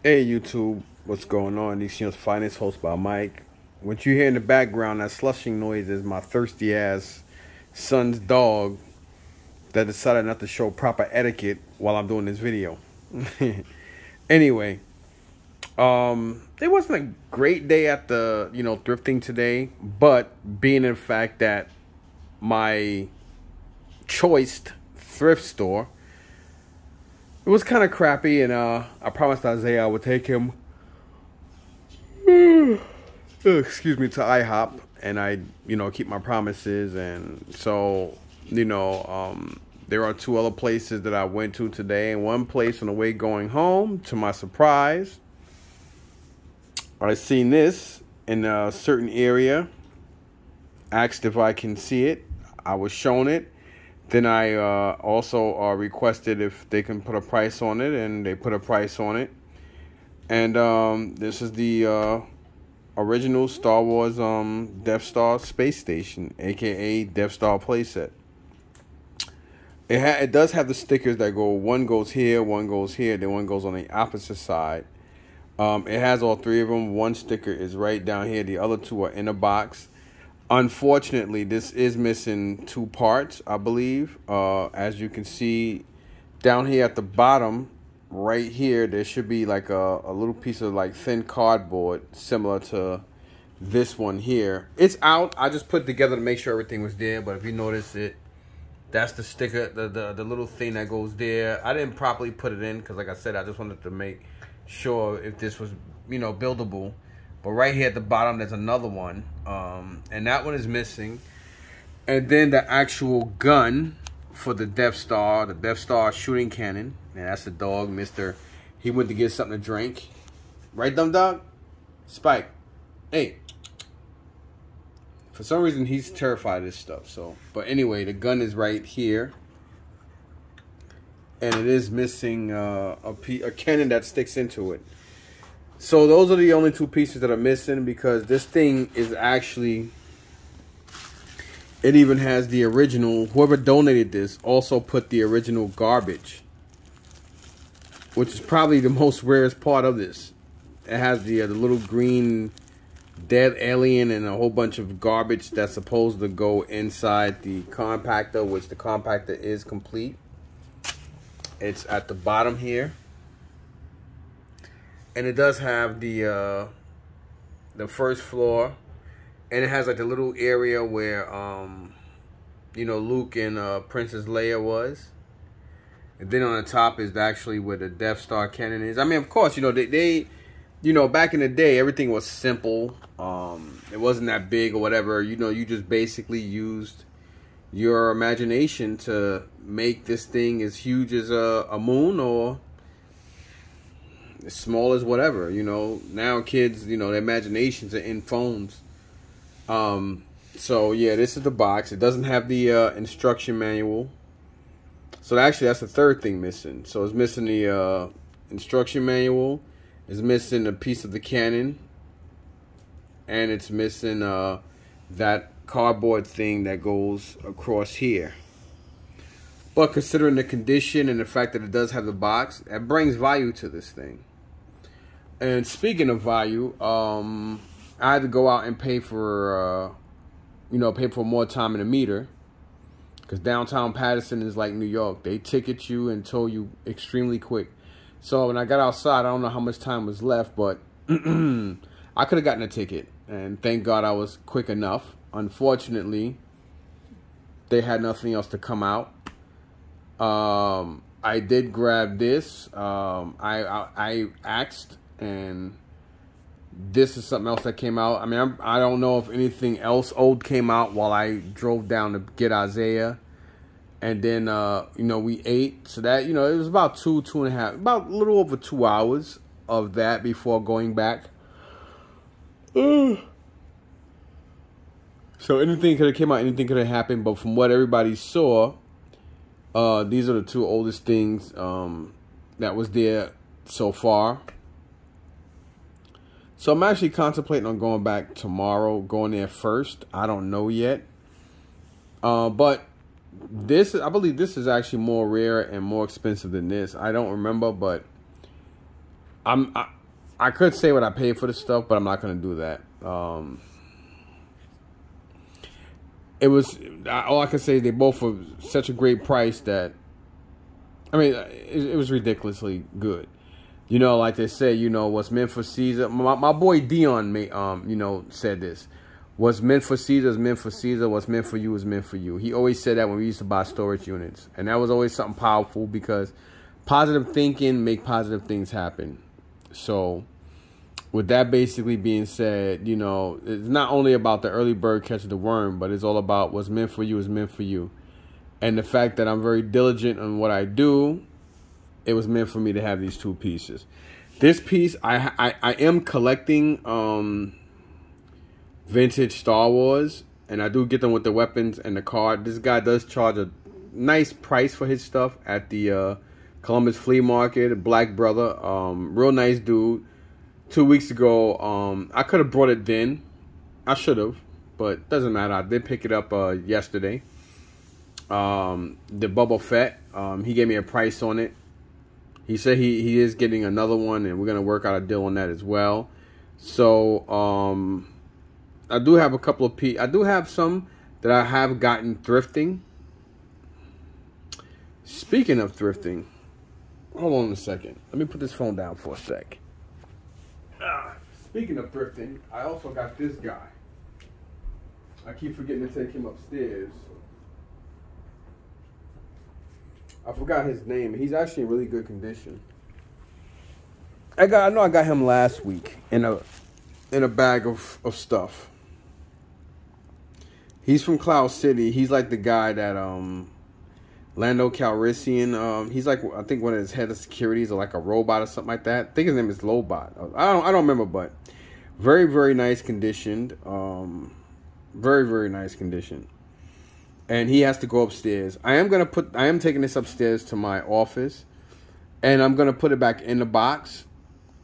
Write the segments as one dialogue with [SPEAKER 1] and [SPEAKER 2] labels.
[SPEAKER 1] Hey YouTube, what's going on? These Finest, host by Mike. What you hear in the background, that slushing noise, is my thirsty ass son's dog that decided not to show proper etiquette while I'm doing this video. Anyway, it wasn't a great day at the thrifting today, but being in fact that my choiced thrift store, it was kind of crappy, and I promised Isaiah I would take him excuse me, to IHOP, and I, keep my promises. And so, there are two other places that I went to today, and one place on the way going home, to my surprise, I seen this in a certain area, asked if I can see it. I was shown it. Then I also requested if they can put a price on it, and they put a price on it. And this is the original Star Wars Death Star space station, aka Death Star playset. It does have the stickers that go, one goes here, one goes here, then one goes on the opposite side. It has all three of them. One sticker is right down here. The other two are in a box. Unfortunately, this is missing two parts, I believe. As you can see down here at the bottom, right here, there should be like a little piece of like thin cardboard similar to this one here. It's out. I just put it together to make sure everything was there. But if you notice it, that's the sticker, the little thing that goes there. I didn't properly put it in because, like I said, I just wanted to make sure if this was, buildable. But right here at the bottom, there's another one, and that one is missing. And then the actual gun for the Death Star shooting cannon. And that's the dog, Mister. He went to get something to drink. Right, dumb dog? Spike. Hey. For some reason, he's terrified of this stuff. So, but anyway, the gun is right here. And it is missing a cannon that sticks into it. So those are the only two pieces that are missing, because this thing is actually, it even has the original, whoever donated this also put the original garbage, which is probably the most rarest part of this. It has the little green dead alien and a whole bunch of garbage that's supposed to go inside the compactor, which the compactor is complete. It's at the bottom here. And it does have the first floor, and it has like the little area where Luke and Princess Leia was. And then on the top is actually where the Death Star cannon is. I mean, of course, they back in the day, everything was simple. It wasn't that big or whatever. You just basically used your imagination to make this thing as huge as a moon, or as small as whatever. Now kids, their imaginations are in phones. So yeah, this is the box. It doesn't have the instruction manual. So actually, that's the third thing missing. So it's missing the instruction manual. It's missing a piece of the cannon. And it's missing that cardboard thing that goes across here. But considering the condition and the fact that it does have the box, that brings value to this thing. And speaking of value, I had to go out and pay for, pay for more time in the meter. Because downtown Patterson is like New York. They ticket you and tow you extremely quick. So when I got outside, I don't know how much time was left, but I could have gotten a ticket. And thank God I was quick enough. Unfortunately, they had nothing else to come out. I did grab this. I asked, and this is something else that came out. I mean, I don't know if anything else old came out while I drove down to get Isaiah. And then, we ate. So that, it was about two and a half, about a little over 2 hours of that before going back. So anything could have came out, anything could have happened. But from what everybody saw, these are the two oldest things that was there so far. So I'm actually contemplating on going back tomorrow, going there first. I don't know yet. But this, I believe this is actually more rare and more expensive than this. I don't remember, but I could say what I paid for the stuff, but I'm not gonna do that. It was all I can say is they both were such a great price that, I mean, it was ridiculously good. You know, like they say, you know, what's meant for Caesar. My boy Dion, you know, said this. What's meant for Caesar is meant for Caesar. What's meant for you is meant for you. He always said that when we used to buy storage units. And that was always something powerful because positive thinking make positive things happen. So with that basically being said, you know, it's not only about the early bird catching the worm, but it's all about what's meant for you is meant for you. And the fact that I'm very diligent on what I do, it was meant for me to have these two pieces. This piece, I am collecting vintage Star Wars, and I do get them with the weapons and the card. This guy does charge a nice price for his stuff at the Columbus Flea Market. A black brother, real nice dude. 2 weeks ago, I could have brought it then. I should have, but doesn't matter. I did pick it up yesterday. The Boba Fett, he gave me a price on it. He said he is getting another one, and we're gonna work out a deal on that as well. So I do have a couple of I do have some that I have gotten thrifting. Speaking of thrifting, hold on a second. Let me put this phone down for a sec. Speaking of thrifting, I also got this guy. I keep forgetting to take him upstairs. I forgot his name. He's actually in really good condition. I know I got him last week in a bag of stuff. He's from Cloud City. He's like the guy that Lando Calrissian. He's like, I think one of his head of securities or like a robot or something like that. I think his name is Lobot. I don't remember, but very, very nice conditioned. Very, very nice condition. And he has to go upstairs. I am taking this upstairs to my office, and I'm gonna put it back in the box.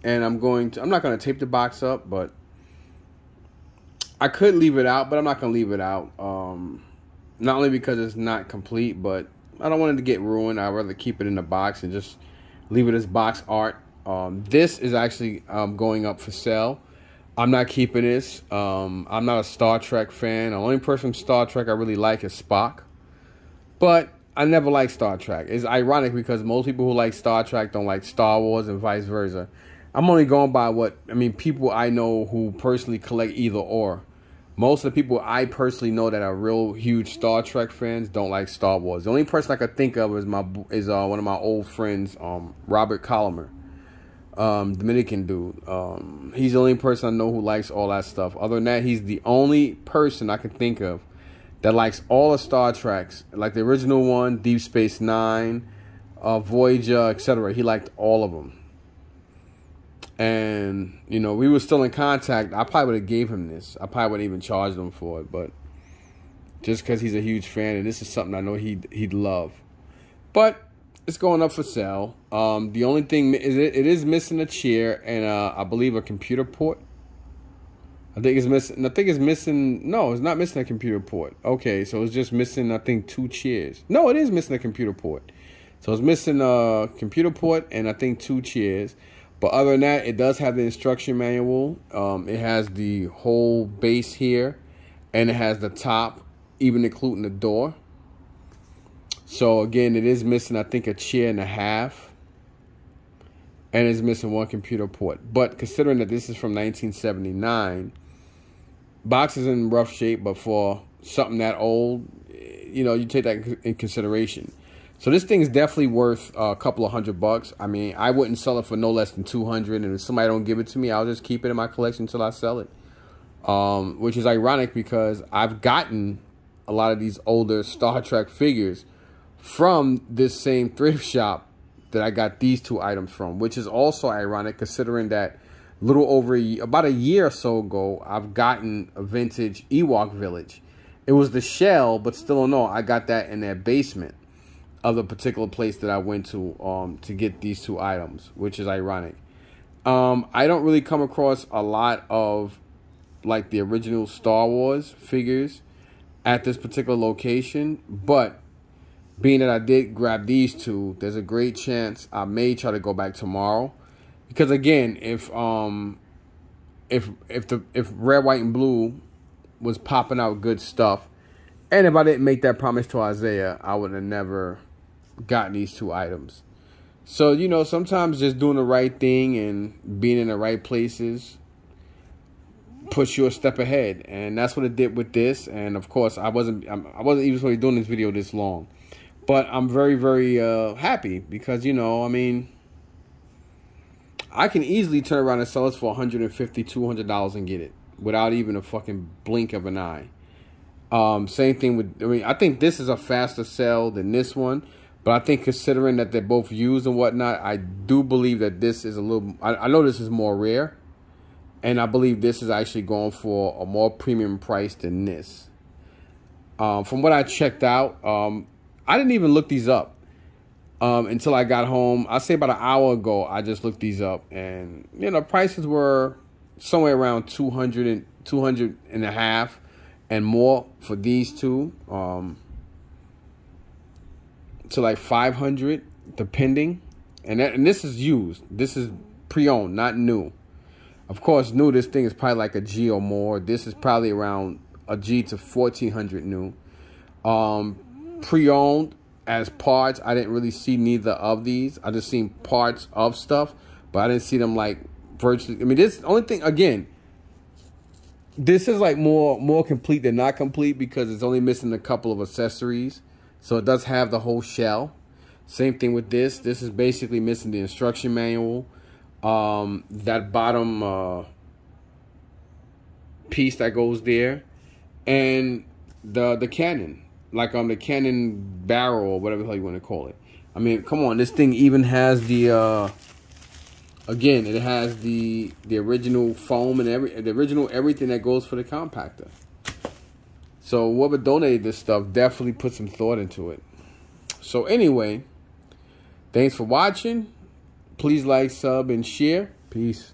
[SPEAKER 1] And I'm not gonna tape the box up, but I could leave it out, but I'm not gonna leave it out. Not only because it's not complete, but I don't want it to get ruined. I'd rather keep it in the box and just leave it as box art. This is actually going up for sale. I'm not keeping this. I'm not a Star Trek fan. The only person from Star Trek I really like is Spock. But I never liked Star Trek. It's ironic because most people who like Star Trek don't like Star Wars and vice versa. I'm only going by people I know who personally collect either or. Most of the people I personally know that are real huge Star Trek fans don't like Star Wars. The only person I could think of is one of my old friends, Robert Colomer. Dominican dude. He's the only person I know who likes all that stuff. Other than that, he's the only person I can think of that likes all the Star Treks, like the original one, Deep Space Nine, Voyager, etc. He liked all of them. And you know, we were still in contact. I probably would have gave him this. I probably wouldn't even charge him for it, but just because he's a huge fan, and this is something I know he'd love. But it's going up for sale. The only thing is it is missing a chair and I believe a computer port. I think it's missing. No, it's not missing a computer port. Okay, so it's just missing, I think, 2 chairs. No, it is missing a computer port. So it's missing a computer port and I think 2 chairs. But other than that, it does have the instruction manual. It has the whole base here, and it has the top, even including the door. So again, it is missing, I think, a chair and a half. And it's missing 1 computer port. But considering that this is from 1979, box is in rough shape, but for something that old, you know, you take that in consideration. So this thing is definitely worth a couple of $100. I mean, I wouldn't sell it for no less than $200. And if somebody don't give it to me, I'll just keep it in my collection until I sell it. Which is ironic because I've gotten a lot of these older Star Trek figures from this same thrift shop that I got these 2 items from, which is also ironic considering that about a year or so ago, I've gotten a vintage Ewok village. It was the shell, but still no, I got that in their basement of the particular place that I went to get these 2 items, which is ironic. I don't really come across a lot of like the original Star Wars figures at this particular location, but being that I did grab these 2, there's a great chance I may try to go back tomorrow Because again, if red, white, and blue was popping out good stuff, and if I didn't make that promise to Isaiah, I would have never gotten these 2 items. So, you know, sometimes just doing the right thing and being in the right places push you a step ahead, and that's what it did with this. And of course, I wasn't even supposed to be doing this video this long, but I'm very, very happy because, you know, I mean, I can easily turn around and sell this for $150, $200 and get it without even a fucking blink of an eye. Same thing with, I mean, I think this is a faster sell than this one, but I think considering that they're both used and whatnot, I do believe that this is a little, I know this is more rare, and I believe this is actually going for a more premium price than this. From what I checked out, I didn't even look these up until I got home. I'd say about an hour ago, I just looked these up, and, you know, prices were somewhere around 200 and a half and more for these two, to like 500 depending, and this is used. This is pre-owned, not new. Of course, new, this thing is probably like a G or more. This is probably around a G to 1400 new. Pre-owned as parts, I didn't really see neither of these. I just seen parts of stuff, but I didn't see them like virtually. I mean, this only thing, again, this is like more complete than not complete because it's only missing a couple of accessories. So it does have the whole shell. Same thing with this. This is basically missing the instruction manual. That bottom piece that goes there, and the cannon, like the cannon barrel or whatever the hell you want to call it. I mean, come on, this thing even has the again, it has the original foam and everything that goes for the compactor. So whoever donated this stuff definitely put some thought into it. So anyway, thanks for watching. Please like, sub, and share. Peace.